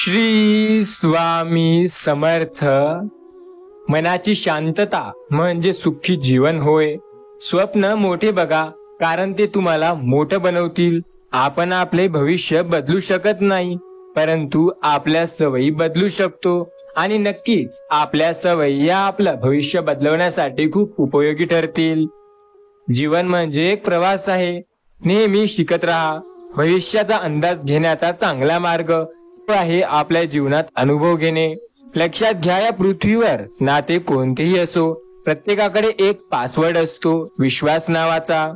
श्री स्वामी समर्थ. मनाची शांतता म्हणजे सुखी जीवन होय. स्वप्न मोठे बघा, कारण ते तुम्हाला मोठं बनवतील. आपण आपले भविष्य बदलू शकत नाही, परंतु आपल्या सवयी बदलू शकतो. आणि नक्कीच आपल्या सवयी या आपलं भविष्य बदलवण्यासाठी खूप उपयोगी ठरतील. जीवन म्हणजे एक प्रवास आहे. नेहमी शिकत राहा. भविष्याचा अंदाज घेण्याचा चांगला मार्ग आहे आपल्या जीवनात अनुभव घेणे. लक्षात घ्या, या पृथ्वीवर नाते कोणतेही असो, प्रत्येकाकडे एक पासवर्ड असतो, विश्वास नावाचा.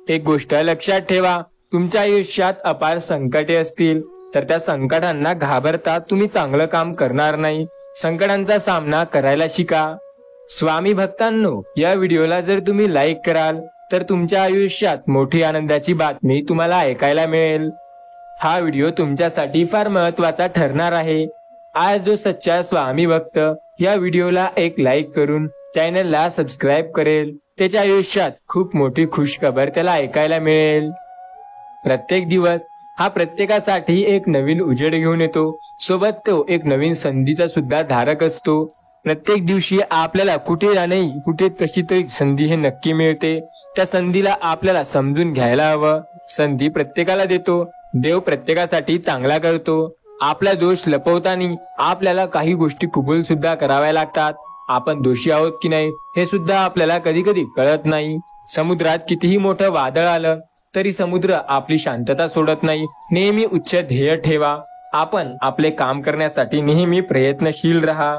एक गोष्ट लक्षात ठेवा, तुमच्या आयुष्यात अपार संकटे असतील तर त्या संकटांना घाबरता तुम्ही चांगलं काम करणार नाही. संकटांचा सामना करायला शिका. स्वामी भक्तांनो, या व्हिडिओला जर तुम्ही लाईक कराल तर तुमच्या आयुष्यात मोठी आनंदाची बातमी तुम्हाला ऐकायला मिळेल. हा व्हिडिओ तुमच्यासाठी फार महत्वाचा ठरणार आहे. आज जो सच्चा स्वामी भक्त या व्हिडिओला एक लाईक करून चॅनलला सबस्क्राईब करेल, त्याच्या आयुष्यात खूप मोठी खुशखबर त्याला ऐकायला मिळेल. प्रत्येक दिवस हा प्रत्येकासाठी एक नवीन उजेड घेऊन येतो, सोबत तो एक नवीन संधीचा सुद्धा धारक असतो. प्रत्येक दिवशी आपल्याला कुठे ना नाही कुठे कशी तरी संधी हे नक्की मिळते. त्या संधीला आपल्याला समजून घ्यायला हवं. संधी प्रत्येकाला देतो, देव प्रत्येकासाठी चांगला करतो. आपला दोष लपवताना आपल्याला काही गोष्टी कबूल सुद्धा कराव्या लागतात. आपण दोषी आहोत की नाही हे सुद्धा आपल्याला कधी कधी कळत नाही. समुद्रात कितीही मोठं वादळ आलं तरी समुद्र आपली शांतता सोडत नाही. नेहमी उच्च ध्येय ठेवा. आपण आपले काम करण्यासाठी नेहमी प्रयत्नशील राहा.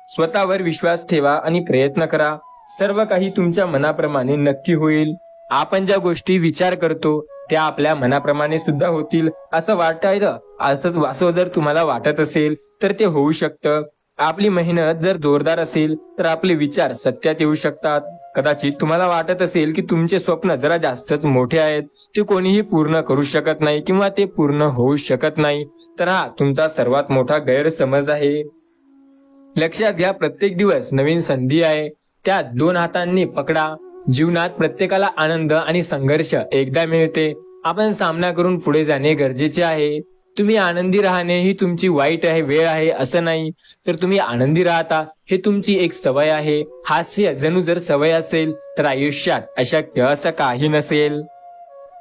स्वतःवर विश्वास ठेवा आणि प्रयत्न करा. सर्व काही तुमच्या मनाप्रमाणे नक्की होईल. आपण ज्या गोष्टी विचार करतो त्या आपल्या मनाप्रमाणे सुद्धा होतील असं वाटायला असं जर तुम्हाला वाटत असेल तर ते होऊ शकतं. आपली मेहनत जर जोरदार असेल तर आपले विचार सत्यात येऊ शकतात. कदाचित तुम्हाला वाटत असेल की तुमचे स्वप्न जरा जास्तच मोठे आहेत, ते कोणीही पूर्ण करू शकत नाही किंवा ते पूर्ण होऊ शकत नाही, तर हा तुमचा सर्वात मोठा गैरसमज आहे. लक्षात घ्या, प्रत्येक दिवस नवीन संधी आहे, त्यात 2 हातांनी पकडा. जीवनात प्रत्येकाला आनंद आणि संघर्ष एकदा मिळते. आपण सामना करून पुढे जाणे गरजेचे आहे. तुम्ही आनंदी राहणे ही तुमची वाईट वेळ आहे असं नाही, तर तुम्ही आनंदी राहता हे तुमची एक सवय आहे. हास्य जणू जर सवय असेल तर आयुष्यात अशक्य असं काही नसेल.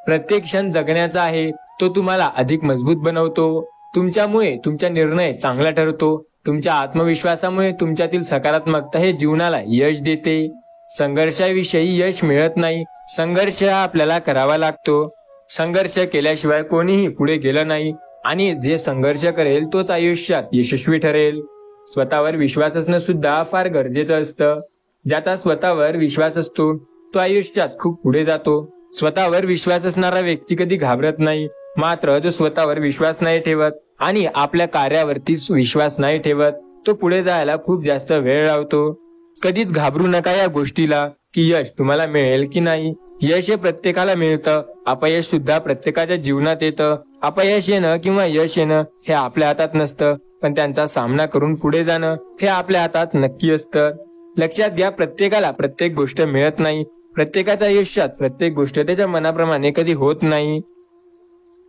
प्रत्येक क्षण जगण्याचा आहे, तो तुम्हाला अधिक मजबूत बनवतो. तुमच्यामुळे तुमचा निर्णय चांगला ठरतो. तुमच्या आत्मविश्वासामुळे तुमच्यातील सकारात्मकता हे जीवनाला यश देते. संघर्षाविषयी यश मिळत नाही, संघर्ष आपल्याला करावा लागतो. संघर्ष केल्याशिवाय कोणीही पुढे गेलं नाही आणि जे संघर्ष करेल तोच आयुष्यात यशस्वी ठरेल. स्वतःवर विश्वास असणं सुद्धा फार गरजेचं असतं. ज्याचा स्वतःवर विश्वास असतो तो आयुष्यात खूप पुढे जातो. स्वतःवर विश्वास असणारा व्यक्ती कधी घाबरत नाही, मात्र जो स्वतःवर विश्वास नाही ठेवत आणि आपल्या कार्यावरती विश्वास नाही ठेवत तो पुढे जायला खूप जास्त वेळ लावतो. कधीच घाबरू नका या गोष्टीला की यश तुम्हाला मिळेल की नाही. यश हे प्रत्येकाला मिळतं, अपयश सुद्धा प्रत्येकाच्या जीवनात येतं. अपयश येणं किंवा यश येणं हे आपल्या हातात नसतं, पण त्यांचा सामना करून पुढे जाणं हे आपल्या हातात नक्की असतं. लक्षात घ्या, प्रत्येकाला प्रत्येक गोष्ट मिळत नाही. प्रत्येकाच्या आयुष्यात प्रत्येक गोष्ट त्याच्या मनाप्रमाणे कधी होत नाही.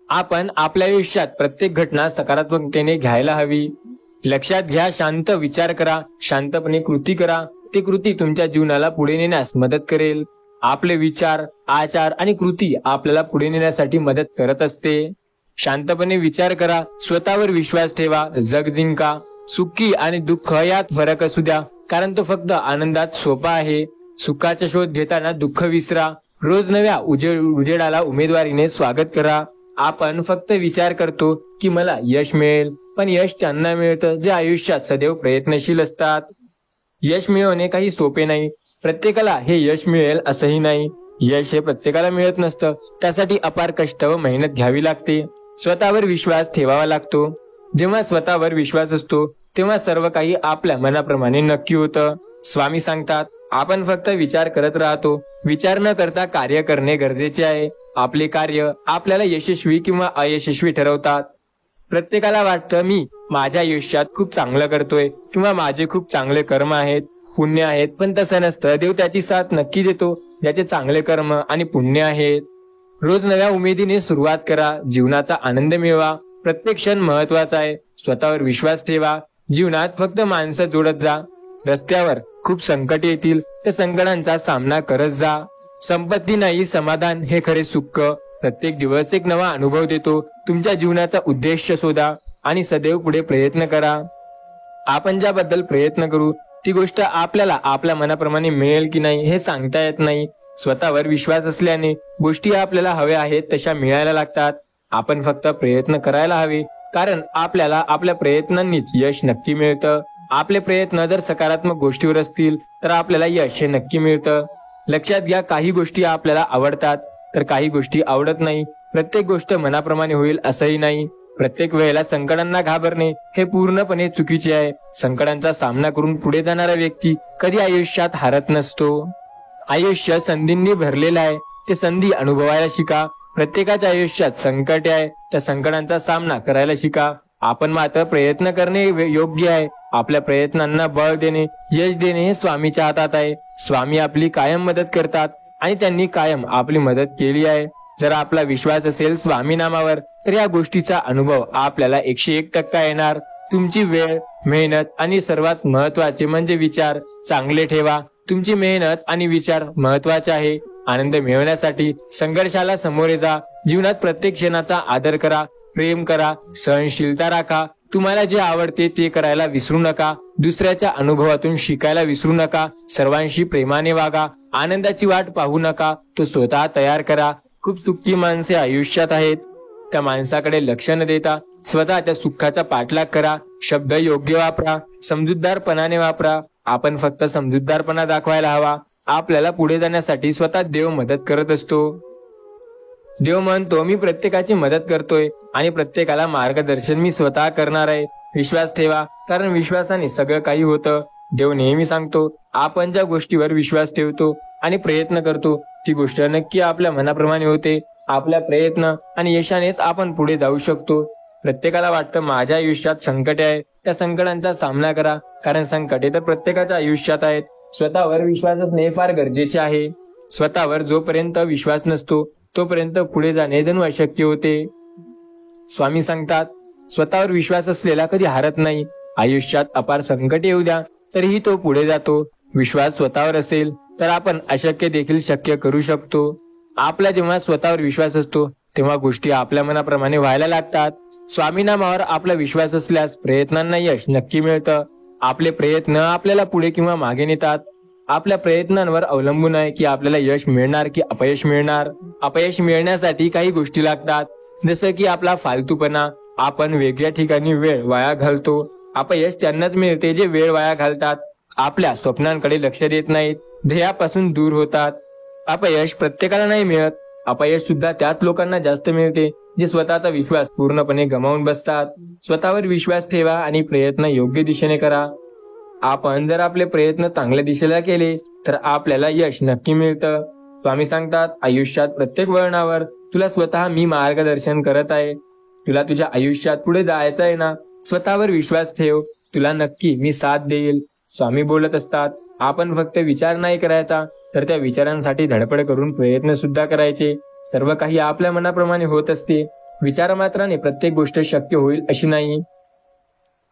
आपण आपल्या आयुष्यात प्रत्येक घटना सकारात्मकतेने घ्यायला हवी. लक्षात घ्या, शांत विचार करा, शांतपणे कृती करा. ती कृती तुमच्या जीवनाला पुढे नेण्यास मदत करेल. आपले विचार, आचार आणि कृती आपल्याला पुढे नेण्यासाठी मदत करत असते. शांतपणे विचार करा, स्वतःवर विश्वास ठेवा, जग जिंका. सुखी आणि दुःख यात फरक असू द्या, कारण तो फक्त आनंदात सोपा आहे. सुखाचा शोध घेताना दुःख विसरा. रोज नव्या उजेडाला उमेदवारीने स्वागत करा. आपण फक्त विचार करतो की मला यश मिळेल, पण यश त्यांना मिळतं जे आयुष्यात सदैव प्रयत्नशील असतात. यश मिळवणे काही सोपे नाही. प्रत्येकाला हे यश मिळेल असंही नाही. यश हे प्रत्येकाला मिळत नसतं, त्यासाठी अपार कष्ट व मेहनत घ्यावी लागते. स्वतःवर विश्वास ठेवावा लागतो. जेव्हा स्वतःवर विश्वास असतो तेव्हा सर्व काही आपल्या मनाप्रमाणे नक्की होतं. स्वामी सांगतात, आपण फक्त विचार करत राहतो, विचार न करता कार्य करणे गरजेचे आहे. आपले कार्य आपल्याला यशस्वी किंवा अयशस्वी ठरवतात. प्रत्येकाला वाटतं मी माझ्या आयुष्यात खूप चांगलं करतोय किंवा माझे खूप चांगले कर्म आहेत, पुण्य आहेत, पण तसं नसतं. देव त्याची साथ नक्की देतो ज्याचे चांगले कर्म आणि पुण्य आहेत. रोज नव्या उमेदीने सुरुवात करा. जीवनाचा आनंद मिळवा. प्रत्येक क्षण महत्वाचा आहे. स्वतःवर विश्वास ठेवा. जीवनात फक्त माणसं जोडत जा. रस्त्यावर खूप संकट येतील, त्या संकटांचा सामना करत जा. संपत्ती नाही, समाधान हे खरे सुख. प्रत्येक दिवस एक नवा अनुभव देतो. तुमच्या जीवनाचा उद्देश शोधा आणि सदैव पुढे प्रयत्न करा. आपण ज्याबद्दल प्रयत्न करू ती गोष्ट आपल्याला आपल्या मनाप्रमाणे मिळेल की नाही हे सांगता येत नाही. स्वतःवर विश्वास असल्याने गोष्टी आपल्याला हव्या आहेत तशा मिळायला लागतात. आपण फक्त प्रयत्न करायला हवे, कारण आपल्याला आपल्या प्रयत्नांनीच यश नक्की मिळतं. आपले प्रयत्न जर सकारात्मक गोष्टीवर असतील तर आपल्याला यश हे नक्की मिळतं. लक्षात घ्या, काही गोष्टी आपल्याला आवडतात तर काही गोष्टी आवडत नाही. प्रत्येक गोष्ट मनाप्रमाणे होईल असंही नाही. प्रत्येक वेळेला संकटांना घाबरणे हे पूर्णपणे चुकीचे आहे. संकटांचा सामना करून पुढे जाणारा व्यक्ती कधी आयुष्यात हारत नसतो. आयुष्य संधींनी भरलेलं आहे, ते संधी अनुभवायला शिका. प्रत्येकाच्या आयुष्यात संकट आहे, त्या संकटांचा सामना करायला शिका. आपण मात्र प्रयत्न करणे योग्य आहे. आपल्या प्रयत्नांना बळ देणे, यश देणे हे स्वामीच्या हातात आहे. स्वामी आपली कायम मदत करतात आणि त्यांनी कायम आपली मदत केली आहे. जर आपला विश्वास असेल स्वामी नामावर तर या गोष्टीचा अनुभव आपल्याला 101% येणार. तुमची वेळ, मेहनत आणि सर्वात महत्वाचे म्हणजे विचार चांगले ठेवा. तुमची मेहनत आणि विचार महत्वाचे आहे. आनंद मिळवण्यासाठी संघर्षाला सामोरे जा. जीवनात प्रत्येक क्षणाचा आदर करा, प्रेम करा, सहनशीलता राखा. तुम्हाला जे आवडते ते करायला विसरू नका. दुसऱ्याच्या अनुभवातून शिकायला विसरू नका. सर्वांशी प्रेमाने वागा. आनंदाची वाट पाहू नका, तो स्वतः तयार करा. खूप सुखी माणसे आयुष्यात आहेत, त्या माणसाकडे लक्ष न देता स्वतः त्या सुखाचा पाठलाग करा. शब्द योग्य वापरा, समजूतदारपणाने वापरा. आपण फक्त समजूतदारपणा दाखवायला हवा. आपल्याला पुढे जाण्यासाठी स्वतः देव मदत करत असतो. देव म्हणतो, मी प्रत्येकाची मदत करतोय आणि प्रत्येकाला मार्गदर्शन मी स्वतः करणार आहे. विश्वास ठेवा, कारण विश्वासाने सगळं काही होतं. देव नेहमी सांगतो, आपण ज्या गोष्टीवर विश्वास ठेवतो आणि प्रयत्न करतो ती गोष्ट नक्की आपल्या मनाप्रमाणे होते. आपल्या प्रयत्न आणि यशानेच आपण पुढे जाऊ शकतो. प्रत्येकाला वाटतं माझ्या आयुष्यात संकट आहे, त्या संकटांचा सामना करा, कारण संकटे तर प्रत्येकाच्या आयुष्यात आहेत. स्वतःवर विश्वास असणे फार गरजेचे आहे. स्वतःवर जोपर्यंत विश्वास नसतो तोपर्यंत पुढे जाणे जणू अशक्य होते. स्वामी सांगतात, स्वतःवर विश्वास असलेला कधी हारत नाही. आयुष्यात अपार संकट येऊ द्या तरीही तो पुढे जातो. विश्वास स्वतःवर असेल तर आपण अशक्य देखील शक्य करू शकतो. आपला जेव्हा स्वतःवर विश्वास असतो तेव्हा गोष्टी आपल्या मनाप्रमाणे व्हायला लागतात. स्वामी नामावर आपला विश्वास असल्यास प्रयत्नांना यश नक्की मिळतं. आपले प्रयत्न आपल्याला पुढे किंवा मागे नेतात. आपल्या प्रयत्नांवर अवलंबून आहे की आपल्याला यश मिळणार की अपयश मिळणार. अपयश मिळण्यासाठी काही गोष्टी लागतात, जसं की आपला फालतूपणा. आपण वेगळ्या ठिकाणी वेळ वाया घालतो. अपयश त्यांनाच मिळते जे वेळ वाया घालतात, आपल्या स्वप्नांकडे लक्ष देत नाहीत, ध्येयापासून दूर होतात. अपयश प्रत्येकाला नाही मिळत. अपयश सुद्धा त्याच लोकांना जास्त मिळते जे स्वतःचा विश्वास पूर्णपणे गमावून बसतात. स्वतःवर विश्वास ठेवा आणि प्रयत्न योग्य दिशेने करा. आपण जर आपले प्रयत्न चांगल्या दिशेला केले तर आपल्याला यश नक्की मिळतं. स्वामी सांगतात, आयुष्यात प्रत्येक वळणावर तुला स्वतः मी मार्गदर्शन करत आहे. तुला तुझ्या आयुष्यात पुढे जायचं आहे ना, स्वतःवर विश्वास ठेव, तुला नक्की मी साथ देईल. स्वामी बोलत असतात, आपण फक्त विचार नाही करायचा तर त्या विचारांसाठी धडपड करून प्रयत्न सुद्धा करायचे. सर्व काही आपल्या मनाप्रमाणे होत असते. विचार मात्राने प्रत्येक गोष्ट शक्य होईल अशी नाही.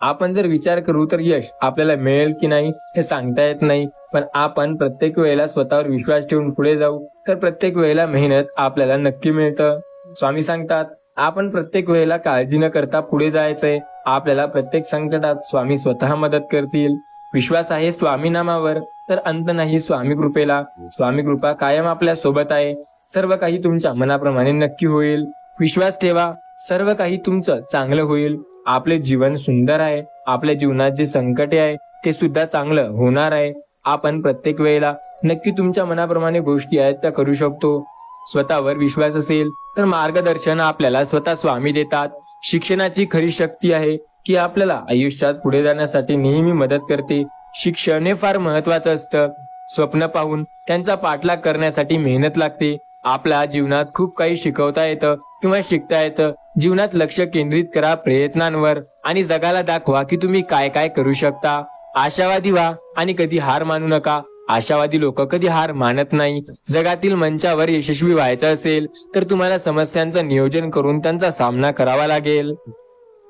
आपण जर विचार करू तर यश आपल्याला मिळेल की नाही हे सांगता येत नाही. पण आपण प्रत्येक वेळेला स्वतःवर विश्वास ठेवून पुढे जाऊ तर प्रत्येक वेळेला मेहनत आपल्याला नक्की मिळतं. स्वामी सांगतात, आपण प्रत्येक वेळेला काळजी न करता पुढे जायचंय. आपल्याला प्रत्येक संकटात स्वामी स्वतः मदत करतील. विश्वास आहे स्वामी नामावर तर अंत नाही स्वामी कृपेला. स्वामी कृपा कायम आपल्या सोबत आहे. सर्व काही तुमच्या मनाप्रमाणे नक्की होईल. विश्वास ठेवा, सर्व काही तुमचं चांगलं होईल. आपले जीवन सुंदर आहे. आपल्या जीवनात जे संकटे आहे ते सुद्धा चांगलं होणार आहे. आपण प्रत्येक वेळेला नक्की तुमच्या मनाप्रमाणे गोष्टी आहेत त्या करू शकतो. स्वतःवर विश्वास असेल तर मार्गदर्शन आपल्याला स्वतः स्वामी देतात. शिक्षणाची खरी शक्ती आहे की आपल्याला आयुष्यात पुढे जाण्यासाठी नेहमी मदत करते. शिक्षण हे फार महत्वाचं असतं. स्वप्न पाहून त्यांचा पाठलाग करण्यासाठी मेहनत लागते. आपल्या जीवनात खूप काही शिकवता येतं किंवा शिकता येतं. जीवनात लक्ष केंद्रित करा प्रयत्नांवर आणि जगाला दाखवा की तुम्ही काय काय करू शकता. आशावादी व्हा आणि कधी हार मानू नका. आशावादी लोक कधी हार मानत नाही. जगातील मंचावर यशस्वी व्हायचं असेल तर तुम्हाला समस्यांचं नियोजन करून त्यांचा सामना करावा लागेल.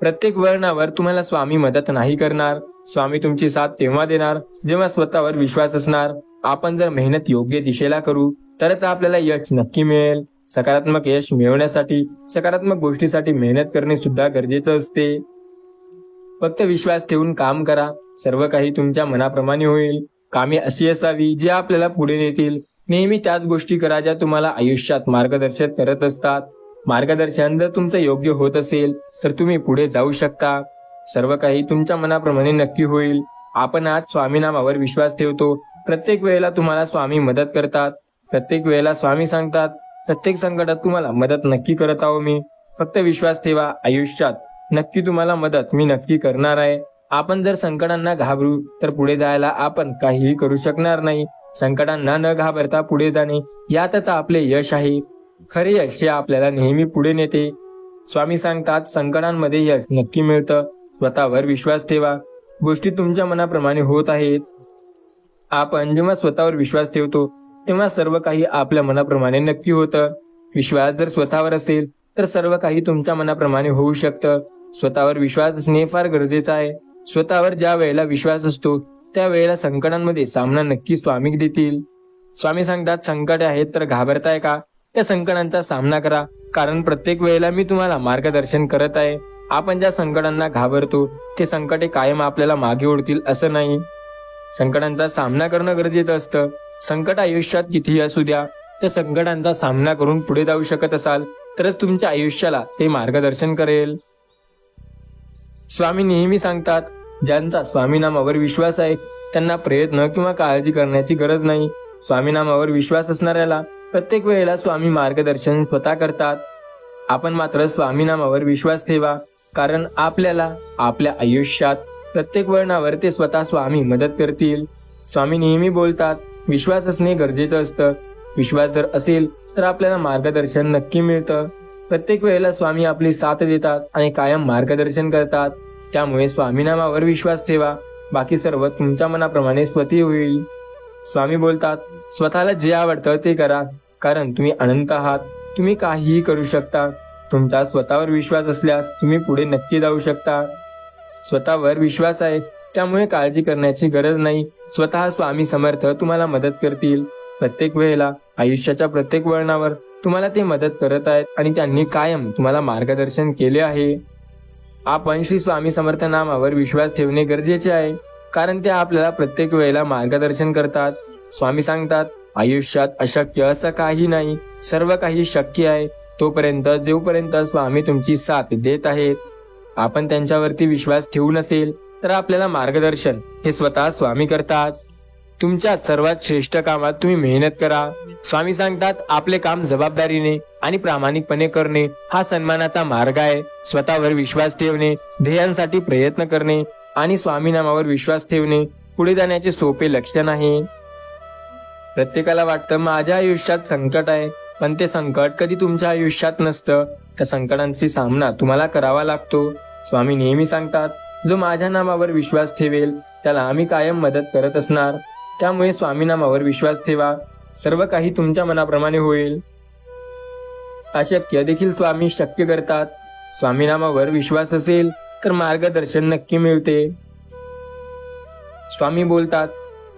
प्रत्येक वळणावर तुम्हाला स्वामी मदत नाही करणार. स्वामी तुमची साथ तेव्हा देणार जेव्हा स्वतःवर विश्वास असणार. आपण जर मेहनत योग्य दिशेला करू तरच आपल्याला यश नक्की मिळेल. सकारात्मक यश मिळवण्यासाठी सकारात्मक गोष्टीसाठी मेहनत करणे सुद्धा गरजेचं असते. फक्त विश्वास ठेवून काम करा, सर्व काही तुमच्या मनाप्रमाणे होईल. कामे अशी असावी जे आपल्याला पुढे नेतील. नेहमी त्याच गोष्टी करा ज्या तुम्हाला आयुष्यात मार्गदर्शन करत असतात. मार्गदर्शन जर तुमचं योग्य होत असेल तर तुम्ही पुढे जाऊ शकता. सर्व काही तुमच्या मनाप्रमाणे नक्की होईल. आपण आज स्वामी नामावर विश्वास ठेवतो. प्रत्येक वेळेला तुम्हाला स्वामी मदत करतात. प्रत्येक वेळेला स्वामी सांगतात, प्रत्येक संकटात तुम्हाला मदत नक्की करत आहो मी. फक्त विश्वास ठेवा, आयुष्यात नक्की तुम्हाला मदत मी नक्की करणार आहे. आपण जर संकटांना घाबरू तर पुढे जायला आपण काहीही करू शकणार नाही. संकटांना न घाबरता पुढे जाणे यातच आपले यश आहे. खरे यश हे आपल्याला नेहमी पुढे नेते. स्वामी सांगतात, संकटांमध्ये यश नक्की मिळतं. स्वतःवर विश्वास ठेवा, गोष्टी तुमच्या मनाप्रमाणे होत आहेत. आपण जेव्हा स्वतःवर विश्वास ठेवतो तेव्हा सर्व काही आपल्या मनाप्रमाणे नक्की होतं. विश्वास जर स्वतःवर असेल तर सर्व काही तुमच्या मनाप्रमाणे होऊ शकतं. स्वतःवर विश्वास असणे फार गरजेचं आहे. स्वतःवर ज्या वेळेला विश्वास असतो त्या वेळेला संकटांमध्ये सामना नक्की स्वामी देतील. स्वामी सांगतात, संकट आहेत तर घाबरताय का? त्या संकटांचा सामना करा, कारण प्रत्येक वेळेला मी तुम्हाला मार्गदर्शन करत आहे. आपण ज्या संकटांना घाबरतो ते संकटे कायम आपल्याला मागे ओढतील असं नाही. संकटांचा सामना करणं गरजेचं असतं. संकट आयुष्यात कितीही असू द्या, त्या संकटांचा सामना करून पुढे जाऊ शकत असाल तरच तुमच्या आयुष्याला ते मार्गदर्शन करेल. स्वामी नेहमी सांगतात, ज्यांचा स्वामी नामावर विश्वास आहे त्यांना प्रयत्न किंवा काळजी करण्याची गरज नाही. स्वामी नामावर विश्वास असणाऱ्याला प्रत्येक वेळेला स्वामी मार्गदर्शन स्वतः करतात. आपण मात्र स्वामी नामावर विश्वास ठेवा, कारण आपल्याला आपल्या आयुष्यात प्रत्येक वळणावर ते स्वतः स्वामी मदत करतील. स्वामी नेहमी बोलतात, विश्वास असणे गरजेचं असतं. विश्वास जर असेल तर आपल्याला मार्गदर्शन नक्की मिळतं. प्रत्येक वेळेला स्वामी आपली साथ देतात आणि कायम मार्गदर्शन करतात. त्यामुळे स्वामी नामावर विश्वास ठेवा, बाकी सर्व तुमच्या मनाप्रमाणे स्वतः होईल. स्वामी बोलतात, स्वतःला जे आवडतं ते करा, कारण तुम्ही अनंत आहात. तुम्ही काहीही करू शकता. तुमचा स्वतःवर विश्वास असल्यास तुम्ही पुढे नक्की जाऊ शकता. स्वतःवर विश्वास आहे त्यामुळे काळजी करण्याची गरज नाही. स्वतः स्वामी समर्थ तुम्हाला मदत करतील. प्रत्येक वेळेला आयुष्याच्या प्रत्येक वळणावर तुम्हाला ते मदत करत आहेत आणि त्यांनी कायम तुम्हाला मार्गदर्शन केले आहे. आपण श्री स्वामी समर्थ नामावर विश्वास ठेवणे गरजेचे आहे, कारण ते आपल्याला प्रत्येक वेळेला मार्गदर्शन करतात. स्वामी सांगतात, आयुष्यात अशक्य असं काही नाही, सर्व काही शक्य आहे जोपर्यंत स्वामी तुमची साथ देत आहेत. आपण त्यांच्यावरती विश्वास ठेवू नसेल तर आपल्याला मार्गदर्शन हे स्वतः स्वामी करतात. तुमच्या सर्वात श्रेष्ठ कामात तुम्ही मेहनत करा. स्वामी सांगतात, आपले काम जबाबदारीने आणि प्रामाणिकपणे करणे हा सन्मानाचा मार्ग आहे. स्वतःवर विश्वास ठेवणे, ध्येयांसाठी प्रयत्न करणे आणि स्वामी नामावर विश्वास ठेवणे पुढे जाण्याचे सोपे लक्षण आहे. प्रत्येकाला वाटतं माझ्या आयुष्यात संकट आहे, पण ते संकट कधी तुमच्या आयुष्यात नसतं. त्या संकटांचा सामना तुम्हाला करावा लागतो. स्वामी नेहमी सांगतात, जो माझ्या नामावर विश्वास ठेवेल त्याला आम्ही कायम मदत करत असणार. त्यामुळे स्वामी नामावर विश्वास ठेवा, सर्व काही तुमच्या मनाप्रमाणे होईल. अशक्य देखील स्वामी शक्य करतात. स्वामी नामावर विश्वास असेल तर मार्गदर्शन नक्की मिळते. स्वामी बोलतात,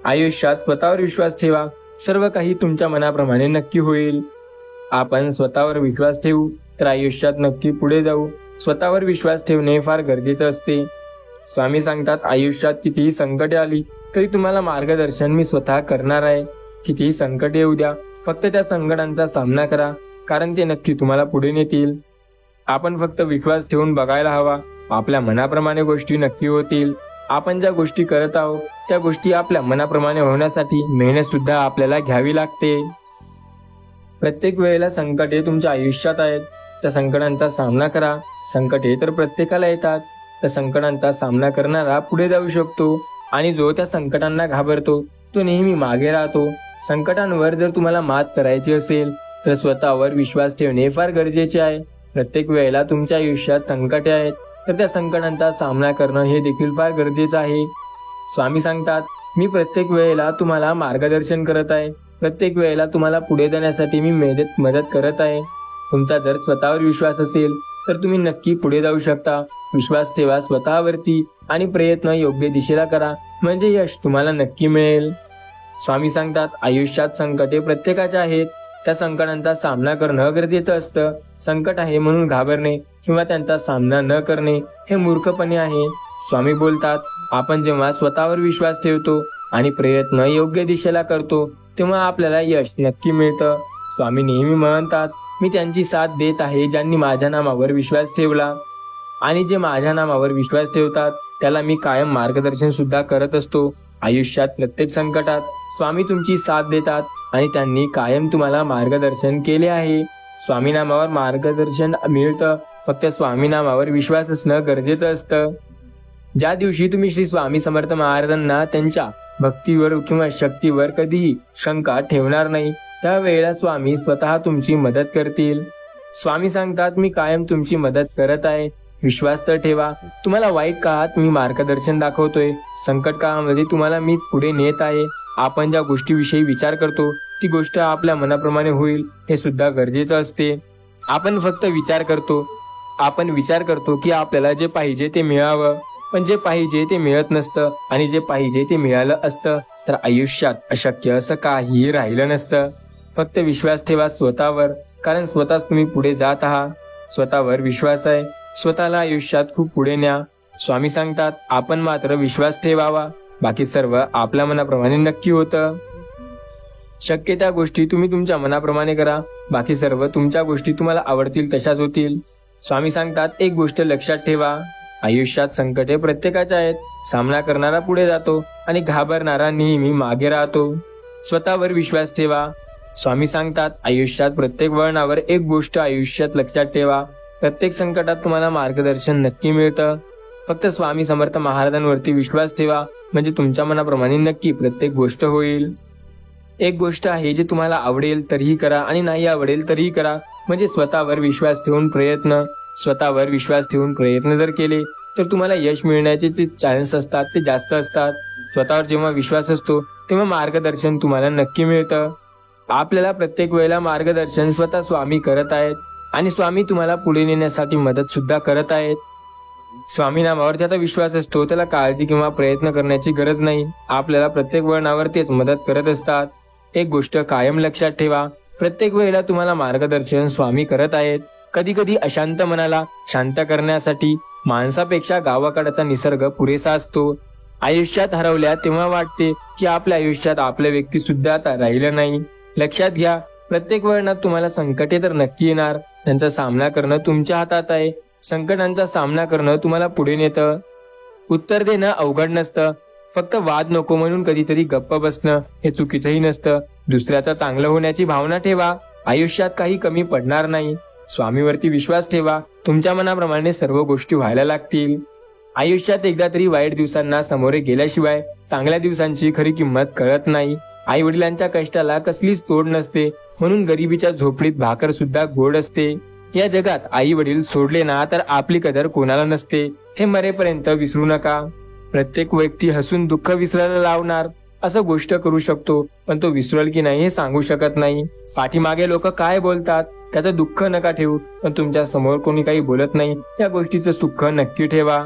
आयुष्यात स्वतःवर विश्वास ठेवा, सर्व काही तुमच्या मनाप्रमाणे नक्की होईल. आपण स्वतःवर विश्वास ठेवू तर आयुष्यात नक्की पुढे जाऊ. स्वतःवर विश्वास ठेवणे फार गरजेचे असते. स्वामी सांगतात, आयुष्यात कितीही संकटे आली तरी तुम्हाला मार्गदर्शन मी स्वतः करणार आहे. कितीही संकट येऊ द्या, फक्त त्या संकटांचा सामना करा, कारण ते नक्की तुम्हाला पुढे नेतील. आपण फक्त विश्वास ठेवून बघायला हवा, आपल्या मनाप्रमाणे गोष्टी नक्की होतील. आपण ज्या गोष्टी करत आहोत त्या गोष्टी आपल्या मनाप्रमाणे होण्यासाठी मेहनत सुद्धा आपल्याला घ्यावी लागते. प्रत्येक वेळेला संकटे तुमच्या आयुष्यात आहेत, त्या संकटांचा सामना करा. संकटे तर प्रत्येकाला येतात, त्या संकटांचा सामना करणारा पुढे जाऊ शकतो आणि जो त्या संकटांना घाबरतो तो नेहमी मागे राहतो. संकटांवर जर तुम्हाला मात करायची असेल तर स्वतःवर विश्वास ठेवणे फार गरजेचे आहे. प्रत्येक वेळेला तुमच्या आयुष्यात संकटे आहेत तर त्या संकटांचा सामना करणं हे देखील फार गरजेचं आहे. स्वामी सांगतात, मी प्रत्येक वेळेला तुम्हाला मार्गदर्शन करत आहे. प्रत्येक वेळेला तुम्हाला पुढे जाण्यासाठी मी मदत करत आहे. तुमचा जर स्वतःवर विश्वास असेल तर तुम्ही नक्की पुढे जाऊ शकता. विश्वास ठेवा स्वतःवरती आणि प्रयत्न योग्य दिशेला करा, म्हणजे यश तुम्हाला नक्की मिळेल. स्वामी सांगतात, आयुष्यात संकटे प्रत्येकाचे आहेत. त्या संकटांचा सामना करणं गरजेचं असतं. संकट आहे म्हणून घाबरणे किंवा त्यांचा सामना न करणे हे मूर्खपणे आहे. स्वामी बोलतात, आपण जेव्हा स्वतःवर विश्वास ठेवतो आणि प्रयत्न योग्य दिशेला करतो तेव्हा आपल्याला यश नक्की मिळतं. स्वामी नेहमी म्हणतात, मी त्यांची साथ देत आहे ज्यांनी माझ्या नामावर विश्वास ठेवला, आणि जे माझ्या नामावर विश्वास ठेवतात त्याला मी कायम मार्गदर्शन सुद्धा करत असतो. आयुष्यात प्रत्येक संकटात स्वामी तुमची साथ देतात आणि त्यांनी कायम तुम्हाला मार्गदर्शन केले आहे. स्वामी नामावर मार्गदर्शन मिळतं, फक्त स्वामी नामावर विश्वास असणं गरजेचं असतं. ज्या दिवशी तुम्ही श्री स्वामी समर्थ महाराजांना त्यांच्या भक्तीवर किंवा शक्तीवर कधीही शंका ठेवणार नाही, त्यावेळेला स्वामी स्वतः तुमची मदत करतील. स्वामी सांगतात, मी कायम तुमची मदत करत आहे, विश्वास तर ठेवा. तुम्हाला वाईट काळात मी मार्गदर्शन दाखवतोय, संकट काळामध्ये तुम्हाला मी पुढे नेत आहे. आपण ज्या गोष्टीविषयी विचार करतो ती गोष्ट आपल्या मनाप्रमाणे होईल हे सुद्धा गरजेचं असते. आपण फक्त विचार करतो की आपल्याला जे पाहिजे ते मिळावं, पण जे पाहिजे ते मिळत नसतं, आणि जे पाहिजे ते मिळालं असतं तर आयुष्यात अशक्य असं काहीही राहिलं नसतं. फक्त विश्वास ठेवा स्वतःवर, कारण स्वतःच तुम्ही पुढे जात आहात. स्वतःवर विश्वास आहे, स्वतःला आयुष्यात खूप पुढे न्या. स्वामी सांगतात, आपण मात्र विश्वास ठेवावा, बाकी सर्व आपल्या मनाप्रमाणे नक्की होतं. शक्य त्या गोष्टी तुम्ही तुमच्या मनाप्रमाणे करा, बाकी सर्व तुमच्या गोष्टी तुम्हाला आवडतील तशाच होतील. स्वामी सांगतात, एक गोष्ट लक्षात ठेवा, आयुष्यात संकटे प्रत्येकाच्या आहेत. सामना करणारा पुढे जातो आणि घाबरणारा नेहमी मागे राहतो. स्वतःवर विश्वास ठेवा. स्वामी सांगतात, आयुष्यात प्रत्येक वळणावर एक गोष्ट आयुष्यात लक्षात ठेवा, प्रत्येक संकटात तुम्हाला मार्गदर्शन नक्की मिळतं. फक्त स्वामी समर्थ महाराजांवरती विश्वास ठेवा, म्हणजे तुमच्या मनाप्रमाणे नक्की प्रत्येक गोष्ट होईल. एक गोष्ट आहे जे तुम्हाला आवडेल तरीही करा आणि नाही आवडेल तरीही करा, म्हणजे स्वतःवर विश्वास ठेवून प्रयत्न जर केले तर तुम्हाला यश मिळण्याचे जे चान्स असतात ते जास्त असतात. स्वतःवर जेव्हा विश्वास असतो तेव्हा मार्गदर्शन तुम्हाला नक्की मिळतं. आपल्याला प्रत्येक वेळेला मार्गदर्शन स्वतः स्वामी करत आहेत आणि स्वामी तुम्हाला पुढे नेण्यासाठी मदत सुद्धा करत आहेत. स्वामी नामावर ज्याचा विश्वास असतो त्याला काळजी किंवा प्रयत्न करण्याची गरज नाही. आपल्याला प्रत्येक वळणावर तेच मदत करत असतात. एक गोष्ट कायम लक्षात ठेवा, प्रत्येक वेळेला तुम्हाला मार्गदर्शन स्वामी करत आहेत. कधी कधी अशांत मनाला शांत करण्यासाठी माणसापेक्षा गावाकडचा निसर्ग पुरेसा असतो. आयुष्यात हरवल्या तेव्हा वाटते की आपल्या आयुष्यात आपल्या व्यक्ती सुद्धा आता राहिलं नाही. लक्षात घ्या, प्रत्येक वळणात तुम्हाला संकटे तर नक्की येणार, त्यांचा सामना करणं तुमच्या हातात आहे. संकटांचा सामना करणं तुम्हाला पुढे नेतं. उत्तर देणं अवघड नसतं, फक्त वाद नको म्हणून कधीतरी गप्प बसणं हे चुकीचंही नसतं. दुसऱ्याचा चांगलं होण्याची भावना ठेवा, आयुष्यात काही कमी पडणार नाही. स्वामीवरती विश्वास ठेवा, तुमच्या मनाप्रमाणे सर्व गोष्टी व्हायला लागतील. आयुष्यात एकदा तरी वाईट दिवसांना सामोरे गेल्याशिवाय चांगल्या दिवसांची खरी किंमत कळत नाही. आई वडिलांच्या कष्टाला कसलीच तोड नसते, म्हणून गरिबीच्या झोपडीत भाकर सुद्धा गोड असते. या जगात आई वडील सोडले ना तर आपली कदर कोणाला नसते, हे मरेपर्यंत विसरू नका. प्रत्येक व्यक्ती हसून दुःख विसरायला लावणार असं गोष्ट करू शकतो, पण तो विसरल की नाही हे सांगू शकत नाही. पाठीमागे लोक काय बोलतात त्याचं दुःख नका ठेवू, पण तुमच्या समोर कोणी काही बोलत नाही या गोष्टीचं सुख नक्की ठेवा.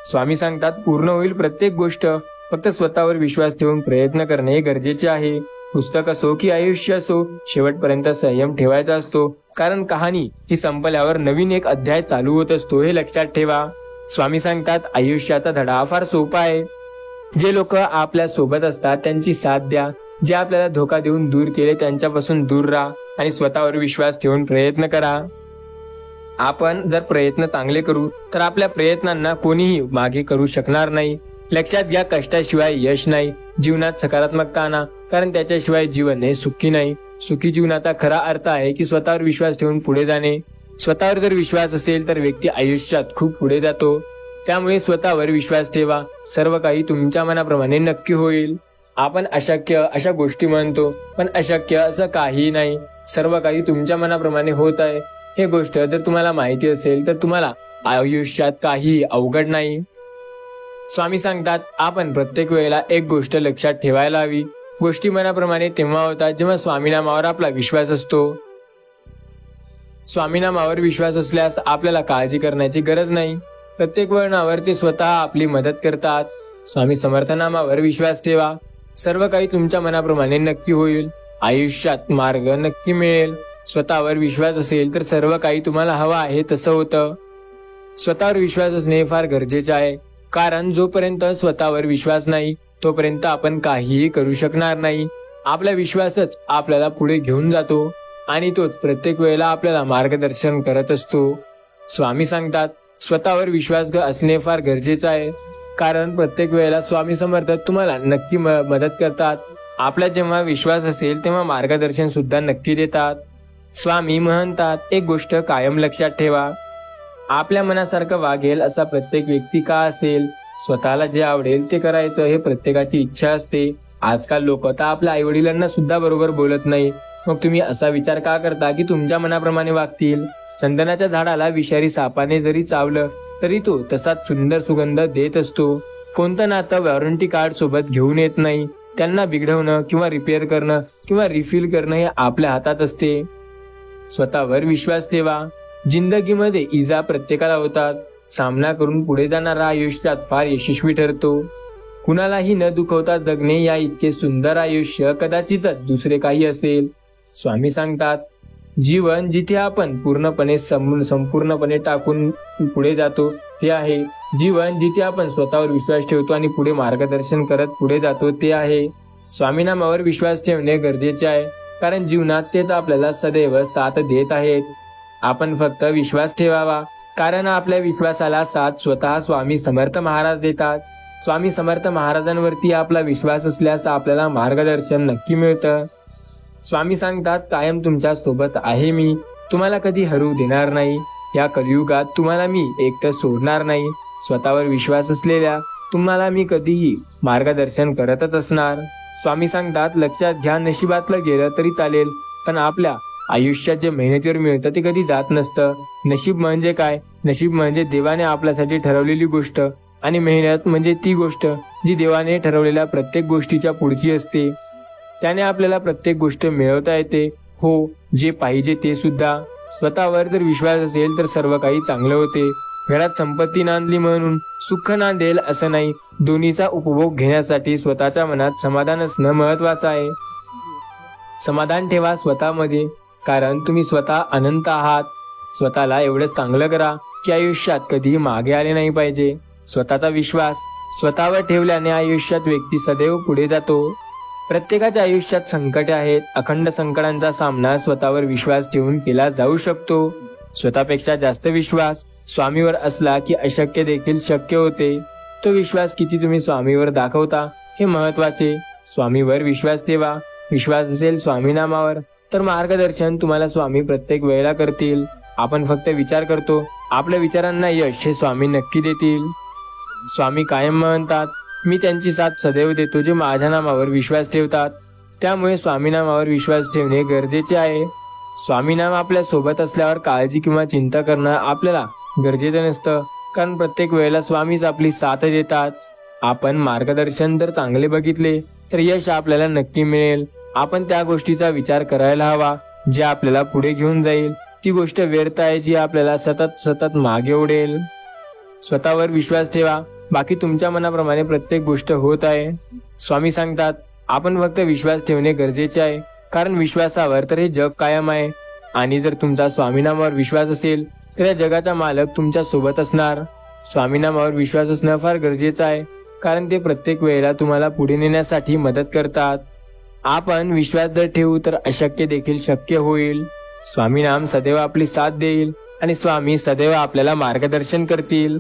स्वामी सांगतात, पूर्ण होईल प्रत्येक गोष्ट, फक्त स्वतःवर विश्वास ठेवून प्रयत्न करणे गरजेचे आहे. पुस्तक असो की आयुष्य असो, शेवटपर्यंत संयम ठेवायचा असतो, कारण कहाणी ही संपल्यावर नवीन एक अध्याय चालू होत असतो हे लक्षात ठेवा. स्वामी सांगतात, आयुष्याचा धडा फार सोपा आहे. जे लोक आपल्या सोबत असतात त्यांची साथ द्या, जे आपल्याला धोका देऊन दूर केले त्यांच्यापासून दूर राहा आणि स्वतःवर विश्वास ठेवून प्रयत्न करा. आपण जर प्रयत्न चांगले करू तर आपल्या प्रयत्नांना कोणीही मागे करू शकणार नाही. लक्षात घ्या, कष्टाशिवाय यश नाही. जीवनात सकारात्मकता आणा, कारण त्याच्याशिवाय जीवन हे सुखी नाही. सुखी जीवनाचा खरा अर्थ आहे की स्वतःवर विश्वास ठेवून पुढे जाणे. स्वतःवर जर विश्वास असेल तर व्यक्ती आयुष्यात खूप पुढे जातो. त्यामुळे स्वतःवर विश्वास ठेवा, सर्व काही तुमच्या मनाप्रमाणे नक्की होईल. आपण अशक्य अशा गोष्टी म्हणतो, पण अशक्य असं काही नाही. सर्व काही तुमच्या मनाप्रमाणे होत आहे. हे गोष्ट जर तुम्हाला माहिती असेल तर तुम्हाला आयुष्यात काही अवघड नाही. स्वामी सांगतात, आपण प्रत्येक वेळेला एक गोष्ट लक्षात ठेवायला हवी. गोष्टी मनाप्रमाणे तेव्हा होतात जेव्हा स्वामी नामावर आपला विश्वास असतो. स्वामीनामावर विश्वास असल्यास आपल्याला काळजी करण्याची गरज नाही. प्रत्येक वळणावर ते स्वतः आपली मदत करतात. स्वामी समर्थ नामावर विश्वास ठेवा. सर्व काही तुमच्या मनाप्रमाणे नक्की होईल. आयुष्यात मार्ग नक्की मिळेल. स्वतःवर विश्वास असेल तर सर्व काही तुम्हाला हवं आहे तसं होतं. स्वतःवर विश्वास असणे फार गरजेचे आहे, कारण जोपर्यंत स्वतःवर विश्वास नाही तोपर्यंत आपण काहीही करू शकणार नाही. आपला विश्वासच आपल्याला पुढे घेऊन जातो आणि तोच प्रत्येक वेळेला आपल्याला मार्गदर्शन करत असतो. स्वामी सांगतात, स्वतःवर विश्वास असणे फार गरजेचे आहे, कारण प्रत्येक वेळेला स्वामी समर्थ तुम्हाला नक्की मदत करतात. आपला जेव्हा विश्वास असेल तेव्हा मार्गदर्शन सुद्धा नक्की देतात. स्वामी म्हणतात, एक गोष्ट कायम लक्षात ठेवा, आपल्या मनासारखं वागेल असा प्रत्येक व्यक्ती का असेल. स्वतःला जे आवडेल ते करायचं हे प्रत्येकाची इच्छा असते. आजकाल लोक तर आपल्या आई वडिलांना सुद्धा बरोबर बोलत नाही. मग तुम्ही असा विचार का करता की तुमच्या मनाप्रमाणे वागतील. चंदनाच्या झाडाला विषारी सापाने जरी चावलं तरी तो तसाच सुंदर सुगंध देत असतो. कोणतं नातं वॉरंटी कार्ड सोबत घेऊन येत नाही. त्यांना बिघडवणं किंवा रिपेअर करणं किंवा रिफिल करणं हे आपल्या हातात असते. स्वतःवर विश्वास ठेवा. जिंदगीमध्ये इजा प्रत्येकाला होतात. सामना करून पुढे जाणारा आयुष्यात फार यशस्वी ठरतो. कुणालाही न दुखवता जगणे या इतके सुंदर आयुष्य कदाचितच दुसरे काही असेल. स्वामी सांगतात, जीवन जिथे आपण पूर्णपणे संपूर्णपणे टाकून पुढे जातो ते आहे. जीवन जिथे आपण स्वतःवर विश्वास ठेवतो आणि पुढे मार्गदर्शन करत पुढे जातो ते आहे. स्वामीनामावर विश्वास ठेवणे गरजेचे आहे, कारण जीवनात तेच आपल्याला सदैव साथ देत आहेत. आपण फक्त विश्वास ठेवावा, कारण आपल्या विश्वासाला साथ स्वतः स्वामी समर्थ महाराज देतात. स्वामी समर्थ महाराजांवरती आपला विश्वास असल्यास आपल्याला मार्गदर्शन नक्की मिळतं. स्वामी सांगतात, कायम तुमच्या सोबत आहे मी, तुम्हाला कधी हरू देणार नाही. या कलियुगात तुम्हाला मी एकटं सोडणार नाही. स्वतःवर विश्वास असलेल्या तुम्हाला मी कधीही मार्गदर्शन करतच असणार. स्वामी सांगतात, लक्षात घ्या, नशिबातलं गेलं तरी चालेल, पण आपल्या आयुष्यात जे मेहनतीवर मिळतं ते कधी जात नसतं. नशीब म्हणजे काय? नशीब म्हणजे देवाने आपल्यासाठी ठरवलेली गोष्ट, आणि मेहनत म्हणजे ती गोष्ट जी देवाने ठरवलेल्या प्रत्येक गोष्टीच्या पुढची असते. त्याने आपल्याला प्रत्येक गोष्ट मिळवता येते. हो, जे पाहिजे ते सुद्धा. स्वतःवर जर विश्वास असेल तर सर्व काही चांगले होते. घरात संपत्ती नांदली म्हणून सुख नांदेल असं नाही. दोन्हीचा उपभोग घेण्यासाठी स्वतःच्या मनात समाधान असणं महत्वाचं आहे. समाधान ठेवा स्वतःमध्ये, कारण तुम्ही स्वतः अनंत आहात. स्वतःला एवढंच चांगलं करा की आयुष्यात कधीही मागे आले नाही पाहिजे. स्वतःचा विश्वास स्वतःवर ठेवल्याने आयुष्यात व्यक्ती सदैव पुढे जातो. प्रत्येकाच्या आयुष्यात संकटे आहेत. अखंड संकटांचा सामना स्वतःवर विश्वास ठेवून केला जाऊ शकतो. स्वतःपेक्षा जास्त विश्वास स्वामीवर असला की अशक्य देखील शक्य होते. तो विश्वास किती तुम्ही स्वामीवर दाखवता हे महत्वाचे. स्वामीवर विश्वास ठेवा. विश्वास असेल स्वामीनामावर तर मार्गदर्शन तुम्हाला स्वामी प्रत्येक वेळेला करतील. आपण फक्त विचार करतो, आपल्या विचारांना यश हे स्वामी नक्की देतील. स्वामी कायम म्हणतात, मी त्यांची साथ सदैव देतो जे माझ्या नामावर विश्वास ठेवतात. त्यामुळे स्वामीनामावर विश्वास ठेवणे गरजेचे आहे. स्वामीनाम आपल्या सोबत असल्यावर काळजी किंवा चिंता करणं आपल्याला गरजेचं नसतं, कारण प्रत्येक वेळेला स्वामीच आपली साथ देतात. आपण मार्गदर्शन जर चांगले बघितले तर यश आपल्याला नक्की मिळेल. आपण त्या गोष्टीचा विचार करायला हवा जे आपल्याला पुढे घेऊन जाईल. ती गोष्ट व्यर्थ आहे जी आपल्याला सतत मागे ओढेल. स्वतःवर विश्वास ठेवा. बाकी तुमच्या मनाप्रमाणे प्रत्येक गोष्ट होत आहे. स्वामी सांगतात, आपण फक्त विश्वास ठेवणे गरजेचे आहे, कारण विश्वासावर तर हे जग कायम आहे. आणि जर तुमचा स्वामीनामावर विश्वास असेल तर या जगाचा मालक तुमच्या सोबत असणार. स्वामीनामावर विश्वास असणं फार गरजेचं आहे, कारण ते प्रत्येक वेळेला तुम्हाला पुढे नेण्यासाठी मदत करतात. आपण विश्वास जर ठेवू तर अशक्य देखील शक्य होईल. स्वामीनाम सदैव आपली साथ देईल आणि स्वामी सदैव आपल्याला मार्गदर्शन करतील.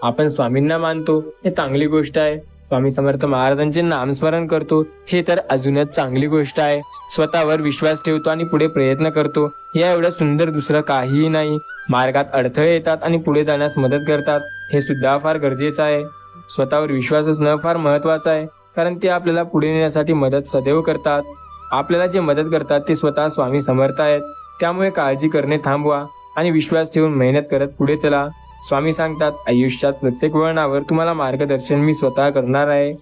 आपण स्वामींना मानतो हे चांगली गोष्ट आहे. स्वामी समर्थ महाराजांचे नामस्मरण करतो हे तर अजूनच चांगली गोष्ट आहे. स्वतःवर विश्वास ठेवतो आणि पुढे प्रयत्न करतो, या एवढं सुंदर दुसरं काहीही नाही. मार्गात अडथळे येतात आणि पुढे जाण्यास मदत करतात, हे सुद्धा फार गरजेचं आहे. स्वतःवर विश्वास असणं फार महत्वाचं आहे, कारण ते आपल्याला पुढे नेण्यासाठी मदत सदैव करतात. आपल्याला जे मदत करतात ते स्वतः स्वामी समर्थ आहेत. त्यामुळे काळजी करणे थांबवा आणि विश्वास ठेवून मेहनत करत पुढे चला. स्वामी सांगतात, आयुष्यात प्रत्येक वळणावर तुम्हाला मार्गदर्शन मी स्वतः करणार आहे.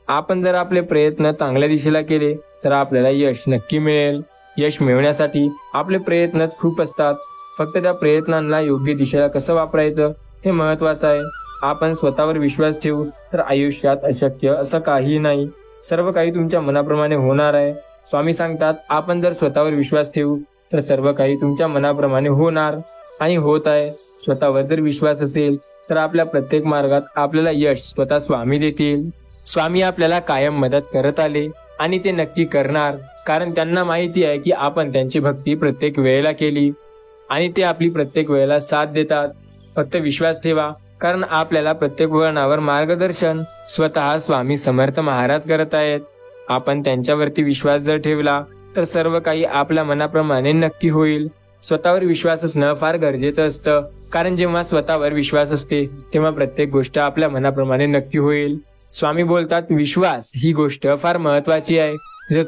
आपण जर आपले प्रयत्न चांगल्या दिशेला केले तर आपल्याला यश नक्की मिळेल. यश मिळवण्यासाठी आपले प्रयत्नच खूप असतात. फक्त त्या प्रयत्नांना योग्य दिशेला कसं वापरायचं हे महत्वाचं आहे. आपण स्वतःवर विश्वास ठेवू तर आयुष्यात अशक्य असं काही नाही. सर्व काही तुमच्या मनाप्रमाणे होणार आहे. स्वामी सांगतात, आपण जर स्वतःवर विश्वास ठेवू तर सर्व काही तुमच्या मनाप्रमाणे होणार आणि होत आहे. स्वतःवर जर विश्वास असेल तर आपल्या प्रत्येक मार्गात आपल्याला यश स्वतः स्वामी देतील. स्वामी आपल्याला कायम मदत करत आले आणि ते नक्की करणार, कारण त्यांना माहिती आहे की आपण त्यांची भक्ती प्रत्येक वेळेला केली आणि ते आपली प्रत्येक वेळेला साथ देतात. फक्त विश्वास ठेवा, कारण आपल्याला प्रत्येक वळणावर मार्गदर्शन स्वतः स्वामी समर्थ महाराज करत आहेत. आपण त्यांच्यावरती विश्वास जर ठेवला तर सर्व काही आपल्या मनाप्रमाणे नक्की होईल. स्वतःवर विश्वास असणं फार गरजेचं असतं, कारण जेव्हा स्वतःवर विश्वास असते तेव्हा प्रत्येक गोष्ट आपल्या मनाप्रमाणे नक्की होईल. स्वामी बोलतात, विश्वास ही गोष्ट फार महत्वाची आहे. जर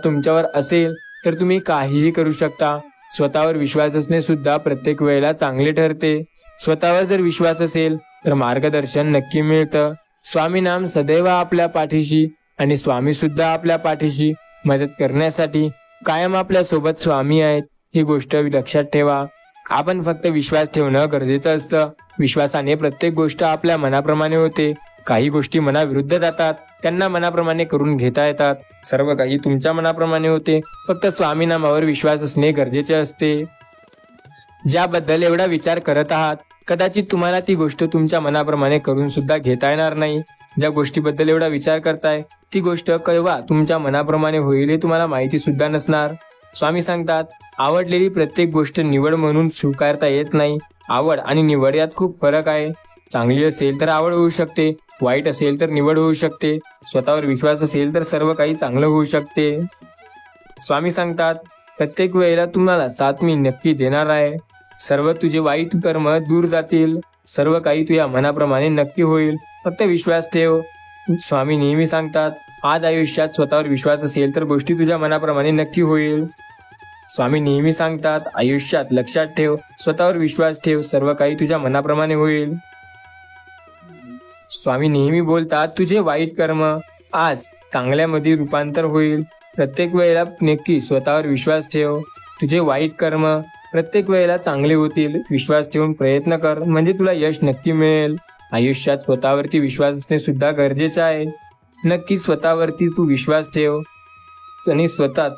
तुमच्यावर असेल तर तुम्ही काहीही करू शकता. स्वतःवर विश्वास असणे सुद्धा प्रत्येक वेळेला चांगले ठरते. स्वतःवर जर विश्वास असेल तर मार्गदर्शन नक्की मिळतं. स्वामी नाम सदैव आपल्या पाठीशी आणि स्वामी सुद्धा आपल्या पाठीशी मदत करण्यासाठी कायम आपल्या सोबत स्वामी आहेत. ही गोष्ट लक्षात ठेवा. आपण फक्त विश्वास ठेवणं गरजेचं असतं. विश्वासाने प्रत्येक गोष्ट आपल्या मनाप्रमाणे होते. काही गोष्टी मनाविरुद्ध जातात, त्यांना मनाप्रमाणे करून घेता येतात. सर्व काही तुमच्या मनाप्रमाणे होते. फक्त स्वामी नामावर विश्वास असणे गरजेचे असते. ज्याबद्दल एवढा विचार करत आहात, कदाचित तुम्हाला ती गोष्ट तुमच्या मनाप्रमाणे करून सुद्धा घेता येणार नाही. ज्या गोष्टीबद्दल एवढा विचार करताय ती गोष्ट केव्हा तुमच्या मनाप्रमाणे होईल हे तुम्हाला माहिती सुद्धा नसणार. स्वामी सांगतात, आवडलेली प्रत्येक गोष्ट निवड म्हणून स्वीकारता येत नाही. आवड आणि निवड यात खूप फरक आहे. चांगली असेल तर आवड होऊ शकते, वाईट असेल तर निवड होऊ शकते. स्वतःवर विश्वास असेल तर सर्व काही चांगलं होऊ शकते. स्वामी सांगतात, प्रत्येक वेळेला तुम्हाला साथ मी नक्की देणार आहे. सर्व तुझे वाईट कर्म दूर जातील. सर्व काही तुझ्या मनाप्रमाणे नक्की होईल. फक्त विश्वास ठेव. स्वामी नेहमी सांगतात, आज आयुष्यात स्वतःवर विश्वास असेल तर गोष्टी तुझ्या मनाप्रमाणे नक्की होईल. स्वामी नेहमी सांगतात, आयुष्यात लक्षात ठेव, स्वतःवर विश्वास ठेव, सर्व काही तुझ्या मनाप्रमाणे होईल. स्वामी नेहमी बोलतात, तुझे वाईट कर्म आज चांगल्यामध्ये रूपांतर होईल. प्रत्येक वेळेला नक्की स्वतःवर विश्वास ठेव. तुझे वाईट कर्म प्रत्येक वेळेला चांगले होतील. विश्वास ठेवून प्रयत्न कर, म्हणजे तुला यश नक्की मिळेल. आयुष्यात स्वतःवरती विश्वास असणे सुद्धा गरजेचे आहे. नक्की स्वतःवरती तू विश्वास ठेव आणि स्वतः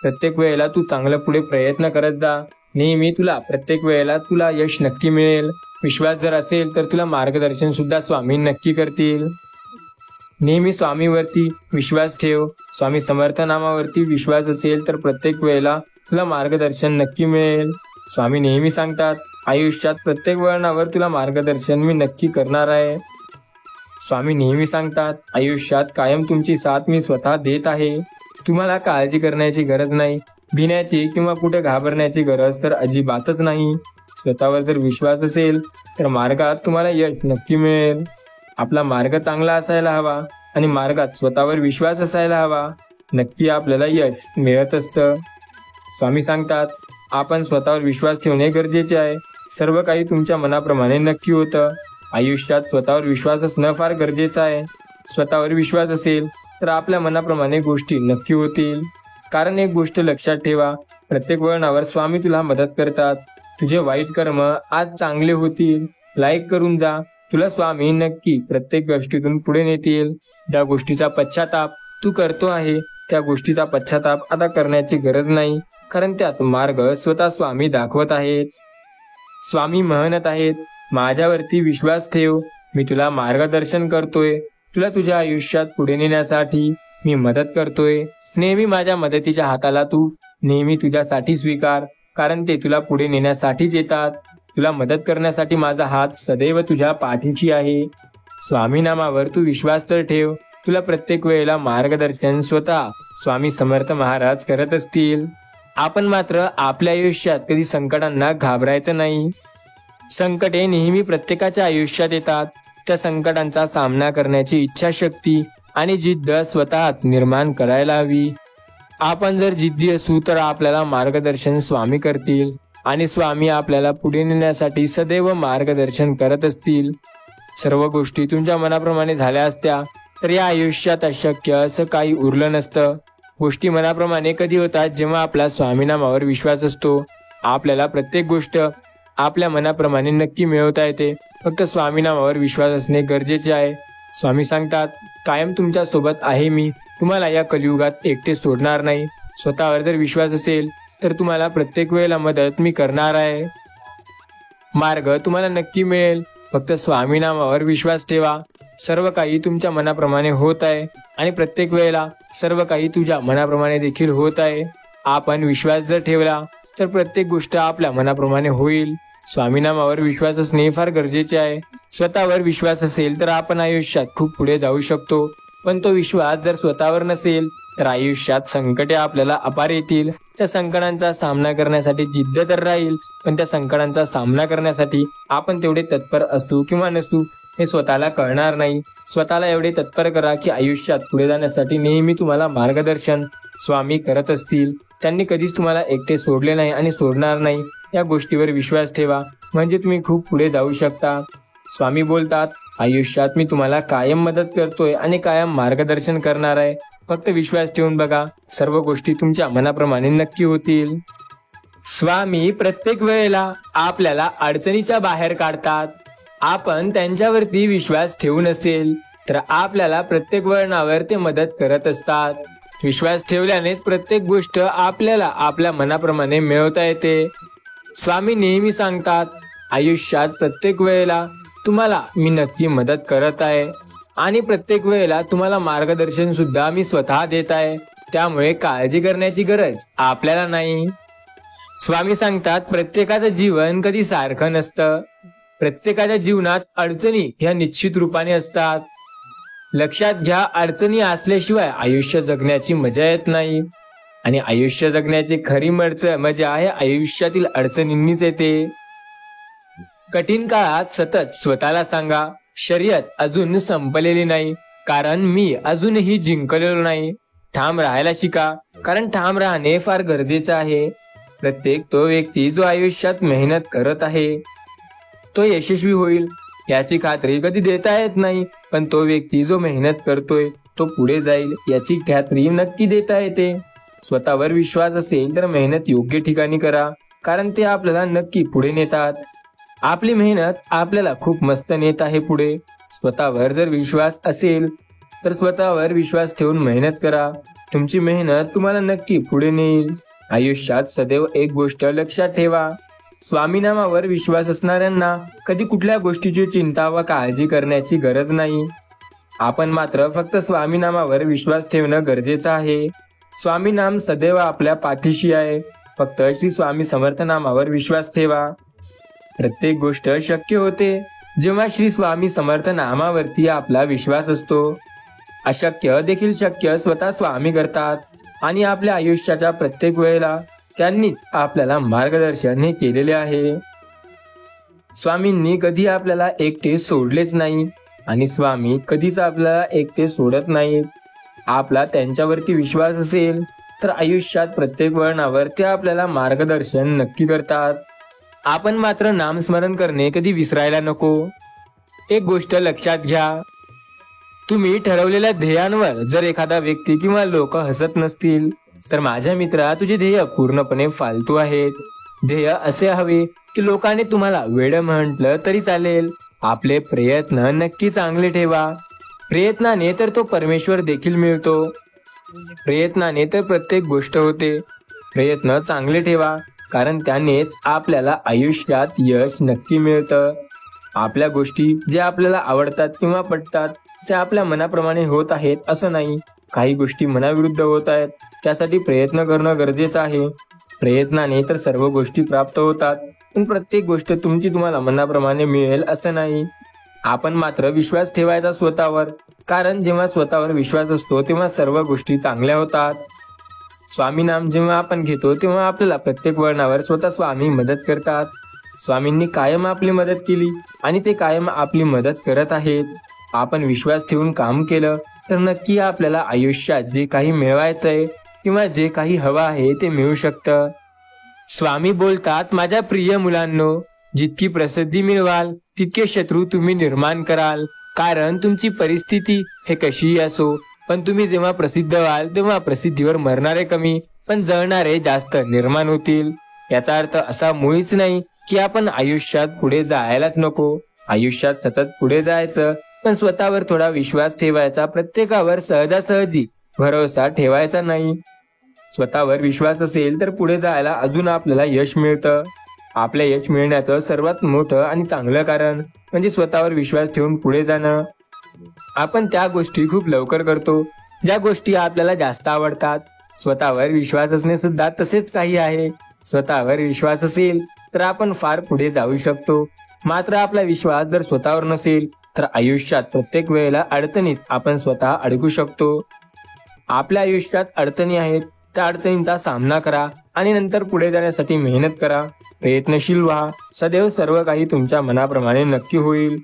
प्रत्येक वेळेला तू चांगलं पुढे प्रयत्न करत जा. नेहमी प्रत्येक वेळेला तुला यश नक्की मिळेल. विश्वास जर असेल तर तुला मार्गदर्शन सुद्धा स्वामी नक्की करतील. नेहमी स्वामीवरती विश्वास ठेव. स्वामी समर्थ नामावरती विश्वास असेल तर प्रत्येक वेळेला तुला मार्गदर्शन नक्की मिळेल. स्वामी नेहमी सांगतात, आयुष्यात प्रत्येक वळणावर तुला मार्गदर्शन मी नक्की करणार आहे. स्वामी नेहमी सांगतात, आयुष्यात कायम तुमची साथ मी स्वतः देत आहे. तुम्हाला काळजी करण्याची गरज नाही. भिण्याची किंवा कुठे घाबरण्याची गरज तर अजिबातच नाही. स्वतःवर जर विश्वास असेल तर मार्गात तुम्हाला यश नक्की मिळेल. आपला मार्ग चांगला असायला हवा आणि मार्गात स्वतःवर विश्वास असायला हवा. नक्की आपल्याला यश मिळत असतं. स्वामी सांगतात, आपण स्वतःवर विश्वास ठेवणे गरजेचे आहे. सर्व काही तुमच्या मनाप्रमाणे नक्की होतं. आयुष्यात स्वतःवर विश्वास असणं फार गरजेचं आहे. स्वतःवर विश्वास असेल तर आपल्या मनाप्रमाणे गोष्टी नक्की होतील. कारण एक गोष्ट लक्षात ठेवा, प्रत्येक वळणावर स्वामी तुला मदत करतात. तुझे वाईट कर्म आज चांगले होतील. लाईक करून जा. तुला स्वामी नक्की प्रत्येक गोष्टीतून पुढे नेतील. ज्या गोष्टीचा पश्चाताप तू करतो आहे त्या गोष्टीचा पश्चाताप आता करण्याची गरज नाही, कारण त्यात मार्ग स्वतः स्वामी दाखवत आहेत. स्वामी म्हणत आहेत, माझ्यावरती विश्वास ठेव. मी तुला मार्गदर्शन करतोय. तुला तुझ्या आयुष्यात पुढे नेण्यासाठी मी मदत करतोय. नेहमी माझ्या मदतीच्या हाताला तू नेहमी तुझ्यासाठी स्वीकार, कारण ते तुला पुढे नेण्यासाठीच येतात. तुला मदत करण्यासाठी माझा हात सदैव तुझ्या पाठीशी आहे. स्वामी नामावर तू विश्वास तर ठेव. तुला प्रत्येक वेळेला मार्गदर्शन स्वतः स्वामी समर्थ महाराज करत असतील. आपण मात्र आपल्या आयुष्यात कधी संकटांना घाबरायचं नाही. संकटे नेहमी प्रत्येकाच्या आयुष्यात येतात. त्या संकटांचा सामना करण्याची इच्छाशक्ती आणि जिद्द स्वतःच निर्माण करायला हवी. आपण जर जिद्दी असू तर आपल्याला मार्गदर्शन स्वामी करतील आणि स्वामी आपल्याला पुढे नेण्यासाठी सदैव मार्गदर्शन करत असतील. सर्व गोष्टी तुमच्या मनाप्रमाणे झाल्या असत्या तर या आयुष्यात अशक्य असं काही उरलं नसतं. गोष्टी मनाप्रमाणे कधी होतात, जेव्हा आपला स्वामी नामावर विश्वास असतो. आपल्याला प्रत्येक गोष्ट आपल्या मनाप्रमाणे नक्की मिळवता येते. फक्त स्वामी नामावर विश्वास असणे गरजेचे आहे. स्वामी सांगतात, कायम तुमच्या सोबत आहे मी, तुम्हाला या कलियुगात एकटे सोडणार नाही. स्वतःवर जर विश्वास असेल तर तुम्हाला प्रत्येक वेळेला मदत मी करणार आहे. मार्ग तुम्हाला नक्की मिळेल. फक्त स्वामी नामावर विश्वास ठेवा. सर्व काही तुमच्या मनाप्रमाणे होत आहे आणि प्रत्येक वेळेला सर्व काही तुझ्या मनाप्रमाणे देखील होत आहे. आपण विश्वास जर ठेवला तर प्रत्येक गोष्ट आपल्या मनाप्रमाणे होईल. स्वामी नामावर विश्वास असणे फार गरजेचे आहे. स्वतःवर विश्वास असेल तर आपण आयुष्यात खूप पुढे जाऊ शकतो, पण तो विश्वास जर स्वतःवर नसेल तर आयुष्यात संकटे आपल्याला अपार येतील. त्या संकटांचा सामना करण्यासाठी जिद्द तर राहील, पण त्या संकटांचा सामना करण्यासाठी आपण तेवढे तत्पर असू किंवा नसू हे स्वतःला कळणार नाही. स्वतःला एवढे तत्पर करा की आयुष्यात पुढे जाण्यासाठी नेहमी तुम्हाला मार्गदर्शन स्वामी करत असतील. त्यांनी कधीच तुम्हाला एकटे सोडले नाही आणि सोडणार नाही. या गोष्टीवर विश्वास ठेवा, म्हणजे तुम्ही खूप पुढे जाऊ शकता. स्वामी बोलतात, आयुष्यात मी तुम्हाला कायम मदत करतोय आणि कायम मार्गदर्शन करणार आहे. फक्त विश्वास ठेवून बघा, सर्व गोष्टी तुमच्या मनाप्रमाणे नक्की होतील. स्वामी प्रत्येक वेळेला आपल्याला अडचणीच्या बाहेर काढतात. आपण त्यांच्यावरती विश्वास ठेवून असेल तर आपल्याला प्रत्येक वळणावर ते मदत करत असतात. विश्वास ठेवल्यानेच प्रत्येक गोष्ट आपल्याला आपल्या मनाप्रमाणे मिळवता येते. स्वामी नेहमी सांगतात, आयुष्यात प्रत्येक वेळेला तुम्हाला मी नक्की मदत करत आहे आणि प्रत्येक वेळेला तुम्हाला मार्गदर्शन सुद्धा मी स्वतः देत आहे. त्यामुळे काळजी करण्याची गरज आपल्याला नाही. स्वामी सांगतात, प्रत्येकाचं जीवन कधी सारखं नसतं. प्रत्येकाच्या जीवनात अडचणी ह्या निश्चित रूपाने असतात. लक्षात घ्या, अडचणी असल्याशिवाय आयुष्य जगण्याची मजा येत नाही आणि आयुष्य जगण्याची खरी मजा आहे आयुष्यातील अडचणींनीच येते. कठीण काळात सतत स्वतःला सांगा, शर्यत अजून संपलेली नाही, कारण मी अजूनही जिंकलेलो नाही. ठाम राहायला शिका, कारण ठाम राहणे फार गरजेचं आहे. प्रत्येक तो व्यक्ती जो आयुष्यात मेहनत करत आहे तो यशस्वी होईल याची खात्री कधी देता येत नाही, पण तो व्यक्ती जो मेहनत करतोय तो पुढे जाईल याची खात्री नक्की देता येते. स्वतःवर विश्वास असेल तर मेहनत योग्य ठिकाणी करा, कारण ते आपल्याला नक्की पुढे नेतात. आपली मेहनत आपल्याला खूप मस्त नेत आहे पुढे. स्वतःवर जर विश्वास असेल तर स्वतःवर विश्वास ठेवून मेहनत करा. तुमची मेहनत तुम्हाला नक्की पुढे नेईल. आयुष्यात सदैव एक गोष्ट लक्षात ठेवा, स्वामी नामावर विश्वास असणाऱ्यांना कधी कुठल्या गोष्टीची चिंता व काळजी करण्याची गरज नाही. आपण मात्र फक्त स्वामी नामावर विश्वास ठेवणं गरजेचं आहे. स्वामी नाम सदैव आपल्या पाठीशी आहे. फक्त श्री स्वामी समर्थ नामावर विश्वास ठेवा. प्रत्येक गोष्ट शक्य होते जेव्हा श्री स्वामी समर्थ नामावरती आपला विश्वास असतो. अशक्य देखील शक्य स्वतः स्वामी करतात आणि आपल्या आयुष्याच्या प्रत्येक वेळेला त्यांनीच आपल्याला मार्गदर्शन हे केलेले आहे. स्वामींनी कधी आपल्याला एकटे सोडलेच नाही आणि स्वामी कधीच आपल्याला एकटे सोडत नाहीत. आपला त्यांच्यावरती विश्वास असेल तर आयुष्यात प्रत्येक वळणावर ते आपल्याला मार्गदर्शन नक्की करतात. आपण मात्र नामस्मरण करणे कधी विसरायला नको. एक गोष्ट लक्षात घ्या, तुम्ही ठरवलेल्या ध्येयांवर जर एखादा व्यक्ती किंवा लोक हसत नसतील तर माझ्या मित्रा, तुझे ध्येय पूर्णपणे फालतू आहेत. ध्येय असे हवे की लोकांनी तुम्हाला वेड म्हटलं तरी चालेल. आपले प्रयत्न नक्की चांगले ठेवा. प्रयत्नाने तर तो परमेश्वर देखील मिळतो. प्रयत्नाने तर प्रत्येक गोष्ट होते. प्रयत्न चांगले ठेवा, कारण त्यानेच आपल्याला आयुष्यात यश नक्की मिळतं. आपल्या गोष्टी जे आपल्याला आवडतात किंवा पटतात त्या आपल्या मनाप्रमाणे होत आहेत असं नाही. काही गोष्टी मनाविरुद्ध होत आहेत, त्यासाठी प्रयत्न करणं गरजेचं आहे. प्रयत्नाने तर सर्व गोष्टी प्राप्त होतात, पण प्रत्येक गोष्ट तुमची तुम्हाला मनाप्रमाणे मिळेल असं नाही. आपण मात्र विश्वास ठेवायचा स्वतःवर, कारण जेव्हा स्वतःवर विश्वास असतो तेव्हा सर्व गोष्टी चांगल्या होतात. स्वामी नाम जेव्हा आपण घेतो तेव्हा आपल्याला प्रत्येक वळणावर स्वतः स्वामी मदत करतात. स्वामींनी कायम आपली मदत केली आणि ते कायम आपली मदत करत आहेत. आपण विश्वास ठेवून काम केलं तर नक्की आपल्याला आयुष्यात जे काही मिळवायचंय किंवा जे काही हवं आहे ते मिळू शकतं. स्वामी बोलतात, माझ्या प्रिय मुलांनो, जितकी प्रसिद्धी मिळवाल तितके शत्रू तुम्ही निर्माण कराल. कारण तुमची परिस्थिती हे कशीही असो, पण तुम्ही जेव्हा प्रसिद्ध व्हाल तेव्हा प्रसिद्धीवर मरणारे कमी पण जळणारे जास्त निर्माण होतील. याचा अर्थ असा मुळीच नाही की आपण आयुष्यात पुढे जायलाच नको. आयुष्यात सतत पुढे जायचं, पण स्वतःवर थोडा विश्वास ठेवायचा. प्रत्येकावर सहजासहजी भरोसा ठेवायचा नाही. स्वतःवर विश्वास असेल तर पुढे जायला अजून आपल्याला यश मिळतं. आपल्या यश मिळण्याचं सर्वात मोठं आणि चांगलं कारण म्हणजे स्वतःवर विश्वास ठेवून पुढे जाणं. आपण त्या गोष्टी खूप लवकर करतो ज्या गोष्टी आपल्याला जास्त आवडतात. स्वतःवर विश्वास असणे सुद्धा तसेच काही आहे. स्वतःवर विश्वास असेल तर आपण फार पुढे जाऊ शकतो. मात्र आपला विश्वास जर स्वतःवर नसेल तर आयुष्यात प्रत्येक वेळेला अडचणीत आपण स्वतः अडकू शकतो. आपल्या आयुष्यात अडचणी आहेत, त्या अडचणींचा सामना करा आणि नंतर पुढे जाण्यासाठी मेहनत करा. प्रयत्नशील व्हा. सदैव सर्व काही तुमच्या मनाप्रमाणे नक्की होईल.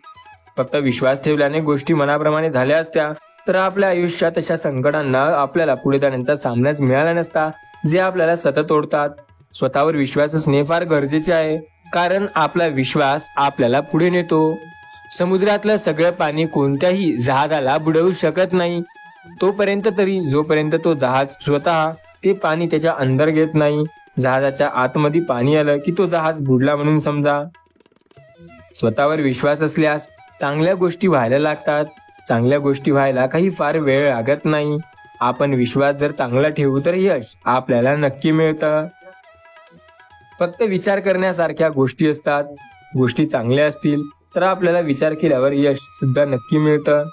फक्त विश्वास ठेवल्याने गोष्टी मनाप्रमाणे झाल्या असत्या तर आपल्या आयुष्यात अशा संकटांना आपल्याला पुढे जाण्याचा सामनाच मिळाला नसता जे आपल्याला सतत ओढतात. स्वतःवर विश्वास असणे फार गरजेचे आहे, कारण आपला विश्वास आपल्याला पुढे नेतो. समुद्रातलं सगळं पाणी कोणत्याही जहाजाला बुडवू शकत नाही तोपर्यंत तरी, जोपर्यंत तो जहाज स्वतः ते पाणी त्याच्या अंदर घेत नाही. जहाजाच्या आतमध्ये पाणी आलं की तो जहाज बुडला म्हणून समजा. स्वतःवर विश्वास असल्यास चांगल्या गोष्टी व्हायला लागतात. चांगल्या गोष्टी व्हायला काही फार वेळ लागत नाही. आपण विश्वास जर चांगला ठेवू तर यश आपल्याला नक्की मिळतं. फक्त विचार करण्यासारख्या गोष्टी असतात. गोष्टी चांगल्या असतील तर आपल्याला विचार केल्यावर यश सुद्धा नक्की मिळतं.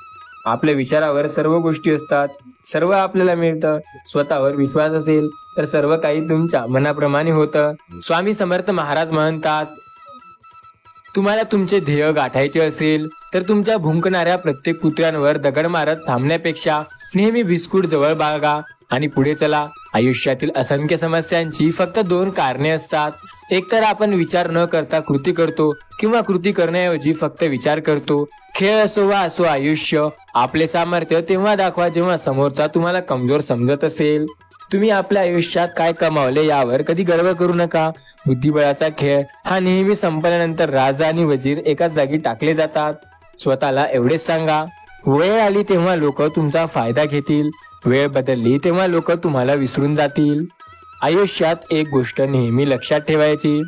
आपल्या विचारावर सर्व गोष्टी असतात, सर्व आपल्याला मिळतं. स्वतःवर विश्वास असेल तर सर्व काही तुमच्या मनाप्रमाणे होतं. स्वामी समर्थ महाराज म्हणतात, तुम्हाला तुमचे ध्येय गाठायचे असेल तर तुमच्या भुंकणाऱ्या प्रत्येक कुत्र्यांवर दगड मारत थांबण्यापेक्षा नेहमी बिस्कुट जवळ बाळगा आणि पुढे चला. आयुष्यातील असंख्य समस्यांची फक्त 2 कारणे असतात. एक तर आपण विचार न करता कृती करतो किंवा कृती करण्याऐवजी फक्त विचार करतो. खेळ असो वा असो आयुष्य, आपले सामर्थ्य तेव्हा दाखवा जेव्हा समोरचा तुम्हाला कमजोर समजत असेल. तुम्ही आपल्या आयुष्यात काय कमावले यावर कधी गर्व करू नका. बुद्धिबळाचा खेळ हा नेहमी संपल्यानंतर राजा आणि वजीर एकाच जागी टाकले जातात. स्वतःला एवढेच सांगा, वेळ आली तेव्हा लोक तुमचा फायदा घेतील, वेळ बदलली तेव्हा लोक तुम्हाला विसरून जातील. आयुष्यात एक गोष्ट नेहमी लक्षात ठेवायची,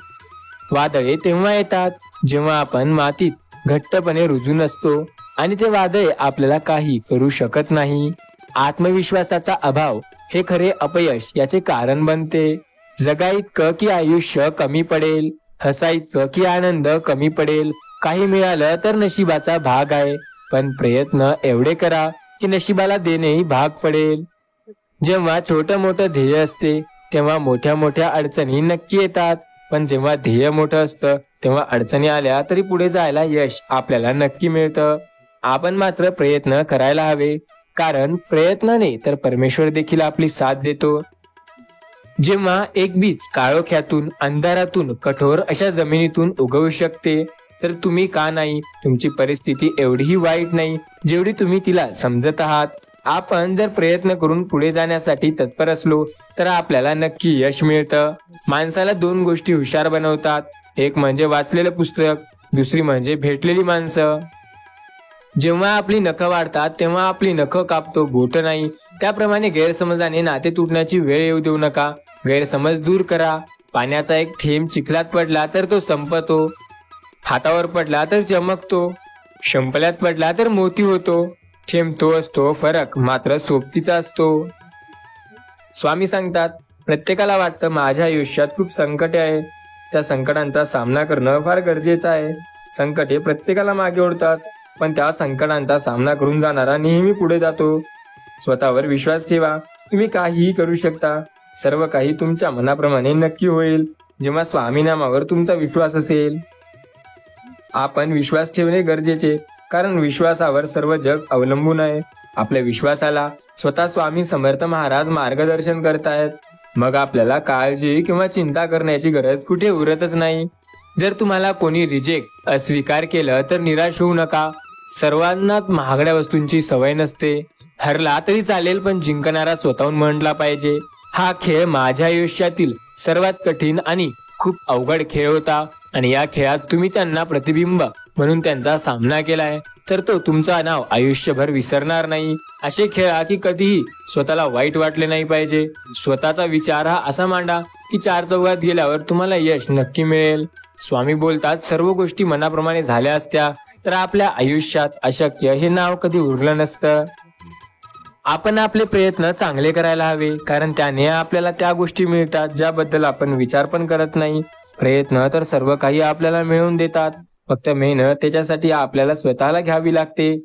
वादळे तेव्हा येतात जेव्हा आपण मातीत घट्टपणे रुजून असतो आणि ते वादळे आपल्याला काही करू शकत नाही. आत्मविश्वासाचा अभाव हे खरे अपयश याचे कारण बनते. जगा इतकं की आयुष्य कमी पडेल, हसा इतकं की आनंद कमी पडेल. काही मिळालं तर नशिबाचा भाग आहे, पण प्रयत्न एवढे करा की नशिबाला देणेही भाग पडेल. जेव्हा छोटं मोठं ध्येय असते तेव्हा मोठ्या मोठ्या अडचणी नक्की येतात, पण जेव्हा ध्येय मोठं असतं तेव्हा अडचणी आल्या तरी पुढे जायला यश आपल्याला नक्की मिळतं. आपण मात्र प्रयत्न करायला हवे, कारण प्रयत्नाने तर परमेश्वर देखील आपली साथ देतो. जेव्हा एक बीज काळोख्यातून, अंधारातून, कठोर अशा जमिनीतून उगवू शकते तर तुम्ही का नाही? तुमची परिस्थिती एवढीही वाईट नाही जेवढी तुम्ही तिला समजत आहात. आपण जर प्रयत्न करून पुढे जाण्यासाठी तत्पर असलो तर आपल्याला नक्की यश मिळतं. माणसाला 2 गोष्टी हुशार बनवतात, एक म्हणजे वाचलेलं पुस्तक, दुसरी म्हणजे भेटलेली माणसं. जेव्हा आपली नखं वाढतात तेव्हा आपली नखं कापतो, बोट नाही. त्याप्रमाणे गैरसमजाने नाते तुटण्याची वेळ येऊ देऊ नका. गैरसमज दूर करा. पाण्याचा एक थेंब चिखलात पडला तर तो संपतो, हातावर पडला तर चमकतो, शिंपल्यात पडला तर मोती होतो. थेंब तो असतो, फरक मात्र सोबतीचा असतो. स्वामी सांगतात, प्रत्येकाला वाटतं माझ्या आयुष्यात खूप संकटे आहे, त्या संकटांचा सामना करणं फार गरजेचं आहे. संकटे प्रत्येकाला मागे ओढतात, पण त्या संकटांचा सामना करून जाणारा नेहमी पुढे जातो. स्वतःवर विश्वास ठेवा. तुम्ही काहीही करू शकता. सर्व काही तुमच्या मनाप्रमाणे नक्की होईल जेव्हा स्वामी नामावर तुमचा विश्वास असेल. आपण विश्वास ठेवणे गरजेचे, कारण विश्वासावर सर्व जग अवलंबून आहे. आपल्या विश्वासाला स्वतः स्वामी समर्थ महाराज मार्गदर्शन करतायत. मग आपल्याला काळजी किंवा चिंता करण्याची गरज कुठे उरतच नाही. जर तुम्हाला कोणी रिजेक्ट, अस्वीकार केलं तर निराश होऊ नका. सर्वांनाच महागड्या वस्तूंची सवय नसते. हरला तरी चालेल, पण जिंकणारा स्वतःहून म्हटला पाहिजे. हा खेळ माझ्या आयुष्यातील सर्वात कठीण आणि खूप अवघड खेळ होता आणि या खेळात तुम्ही त्यांना प्रतिबिंब म्हणून त्यांचा सामना केलाय तर तो तुमचा नाव आयुष्यभर विसरणार नाही. असे खेळा की कधीही स्वतःला वाईट वाटले नाही पाहिजे. स्वतःचा विचार हा असा मांडा की चार चौघात गेल्यावर तुम्हाला यश नक्की मिळेल. स्वामी बोलतात, सर्व गोष्टी मनाप्रमाणे झाल्या असत्या तर आपल्या आयुष्यात अशक्य हे नाव कधी उरलं नसतं. आपण आपले प्रयत्न चांगले करायला हवे, कारण त्याने आपल्याला त्या गोष्टी मिळतात ज्याबद्दल आपण विचार पण करत नाही. प्रयत्न तर सर्व काही आपल्याला मिळवून देतात, फक्त मेहनत त्याच्यासाठी आपल्याला स्वतःला घ्यावी लागते.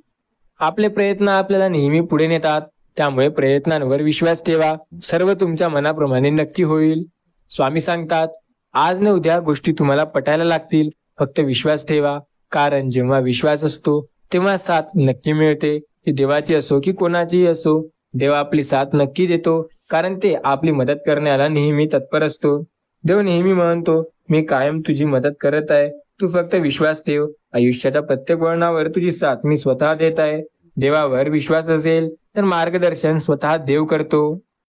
आपले प्रयत्न आपल्याला नेहमी पुढे नेतात, त्यामुळे प्रयत्नांवर विश्वास ठेवा. सर्व तुमच्या मनाप्रमाणे नक्की होईल. स्वामी सांगतात, आज न उद्या गोष्टी तुम्हाला पटायला लागतील, फक्त विश्वास ठेवा. कारण जेव्हा विश्वास असतो तेव्हा साथ नक्की मिळते. ती देवाची असो की कोणाचीही असो, देव आपली साथ नक्की देतो, कारण ते आपली मदत करण्याला नेहमी तत्पर असतो. देव नेहमी म्हणतो, मी कायम तुझी मदत करत आहे, तू फक्त विश्वास ठेव. आयुष्याच्या प्रत्येक वळणावर तुझी साथ मी स्वतः देत आहे. देवावर विश्वास असेल तर मार्गदर्शन स्वतः देव करतो.